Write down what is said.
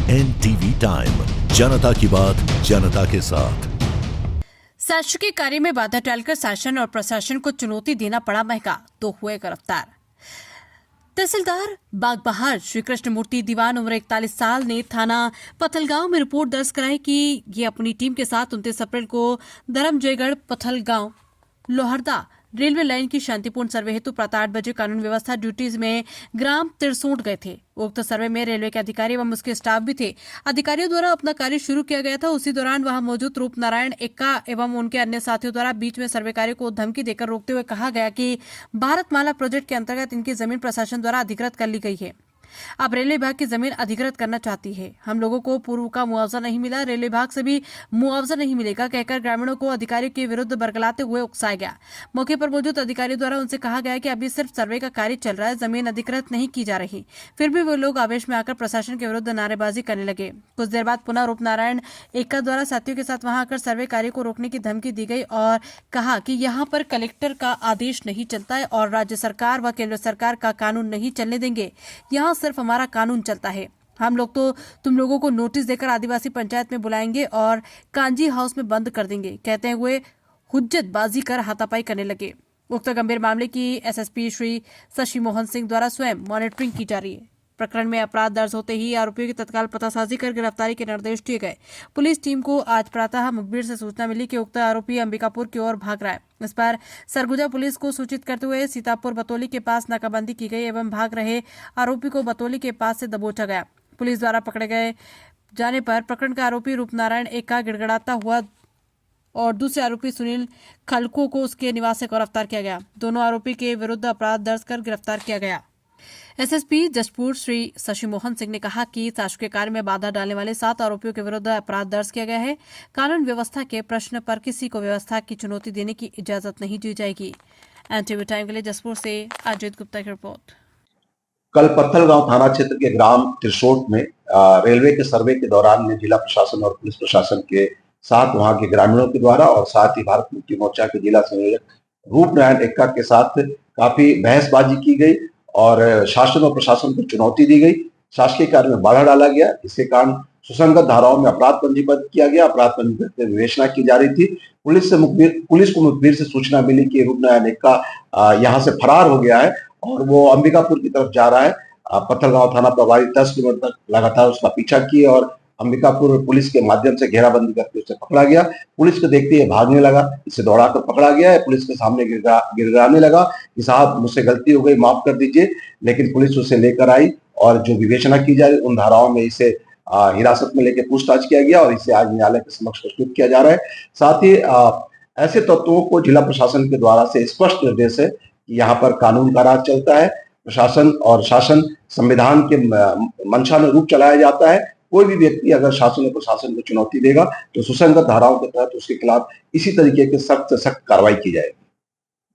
NTV time, जनता की बात जनता के साथ। शासकीय कार्य में बाधा डालकर शासन और प्रशासन को चुनौती देना पड़ा महंगा, तो हुए गिरफ्तार। तहसीलदार बागबहार श्री कृष्ण मूर्ति दीवान उम्र 41 साल ने थाना पथलगांव में रिपोर्ट दर्ज कराई कि ये अपनी टीम के साथ 29 अप्रैल को धर्मजयगढ़ पथलगांव लोहरदा रेलवे लाइन की शांतिपूर्ण सर्वे हेतु प्रातः 8 बजे कानून व्यवस्था ड्यूटीज में ग्राम तिरसोट गए थे। उक्त सर्वे में रेलवे के अधिकारी एवं उसके स्टाफ भी थे। अधिकारियों द्वारा अपना कार्य शुरू किया गया था। उसी दौरान वहां मौजूद रूप नारायण एक्का एवं उनके अन्य साथियों द्वारा बीच में सर्वे कार्य को धमकी देकर रोकते हुए कहा गया कि भारतमाला प्रोजेक्ट के अंतर्गत इनकी जमीन प्रशासन द्वारा अधिकृत कर ली गई है। अब रेलवे विभाग की जमीन अधिकृत करना चाहती है। हम लोगों को पूर्व का मुआवजा नहीं मिला, रेलवे विभाग से भी मुआवजा नहीं मिलेगा कहकर ग्रामीणों को अधिकारियों के विरुद्ध बरगलाते हुए उकसाया गया। मौके पर मौजूद अधिकारियों द्वारा उनसे कहा गया कि अभी सिर्फ सर्वे का कार्य चल रहा है, जमीन अधिकृत नहीं की जा रही। फिर भी वो लोग आवेश में आकर प्रशासन के विरुद्ध नारेबाजी करने लगे। कुछ देर बाद पुनः रूप नारायण एक्का द्वारा साथियों के साथ वहां आकर सर्वे कार्य को रोकने की धमकी दी गई और कहा कि यहाँ पर कलेक्टर का आदेश नहीं चलता है और राज्य सरकार व केंद्र सरकार का कानून नहीं चलने देंगे। यहाँ सिर्फ हमारा कानून चलता है। हम लोग तो तुम लोगों को नोटिस देकर आदिवासी पंचायत में बुलाएंगे और कांजी हाउस में बंद कर देंगे कहते हुए हुज्जतबाजी कर हाथापाई करने लगे। उक्त गंभीर मामले की एसएसपी श्री शशि मोहन सिंह द्वारा स्वयं मॉनिटरिंग की जा रही है। प्रकरण में अपराध दर्ज होते ही आरोपियों की तत्काल पतासाजी कर गिरफ्तारी के निर्देश दिए गए। पुलिस टीम को आज प्रातः मुखबिर से सूचना मिली कि उक्त आरोपी अंबिकापुर की ओर भाग रहा है। इस पर सरगुजा पुलिस को सूचित करते हुए सीतापुर बतौली के पास नाकाबंदी की गई एवं भाग रहे आरोपी को बतौली के पास से दबोचा गया। पुलिस द्वारा पकड़े गए जाने पर प्रकरण का आरोपी रूपनारायण एक्का गिड़गिड़ाता हुआ और दूसरे आरोपी सुनील खलको को उसके निवास से गिरफ्तार किया गया। दोनों आरोपी के विरुद्ध अपराध दर्ज कर गिरफ्तार किया गया। एसएसपी जशपुर श्री शशि मोहन सिंह ने कहा कि शासकीय कार्य में बाधा डालने वाले 7 आरोपियों के विरुद्ध अपराध दर्ज किया गया है। कानून व्यवस्था के प्रश्न पर किसी को व्यवस्था की चुनौती देने की इजाजत नहीं दी जाएगी। एनटीवी टाइम के लिए जशपुर से अजित गुप्ता की रिपोर्ट। कल पत्थलगांव थाना क्षेत्र के ग्राम तिरसोट में रेलवे के सर्वे के दौरान में जिला प्रशासन और पुलिस प्रशासन के साथ वहां के ग्रामीणों के द्वारा और साथ ही भारत मुक्ति मोर्चा के जिला संयोजक रूप नारायण एक्का के साथ काफी बहसबाजी की गई और शासन और प्रशासन को चुनौती दी गई। शासकीय कार्य में बाधा डाला गया। इसके कारण सुसंगत धाराओं में अपराध पंजीबद्ध किया गया। अपराध पंजीबद्ध की विवेचना की जा रही थी। पुलिस को मुखबिर से सूचना मिली कि रूप नारायण एक्का यहाँ से फरार हो गया है और वो अंबिकापुर की तरफ जा रहा है। पत्थलगांव थाना प्रभारी 10 किलोमीटर तक लगातार उसका पीछा किया और अंबिकापुर पुलिस के माध्यम से घेराबंदी करके उसे पकड़ा गया। पुलिस को देखते ही भागने लगा, इसे दौड़ाकर पकड़ा गया है। पुलिस के सामने गिड़गिड़ाने लगा कि साहब मुझसे गलती हो गई, माफ कर दीजिए। लेकिन पुलिस उसे लेकर आई और जो विवेचना की जा रही उन धाराओं में इसे हिरासत में लेकर पूछताछ किया गया और इसे आज न्यायालय के समक्ष प्रस्तुत किया जा रहा है। साथ ही ऐसे तत्वों को जिला प्रशासन के द्वारा से स्पष्ट निर्देश है कि यहाँ पर कानून का राज चलता है। प्रशासन और शासन संविधान के मंशानुरूप चलाया जाता है। कोई भी व्यक्ति अगर शासन और प्रशासन को चुनौती देगा तो सुसंगत धाराओं के तहत उसके खिलाफ इसी तरीके के सख्त से सख्त कार्रवाई की जाएगी।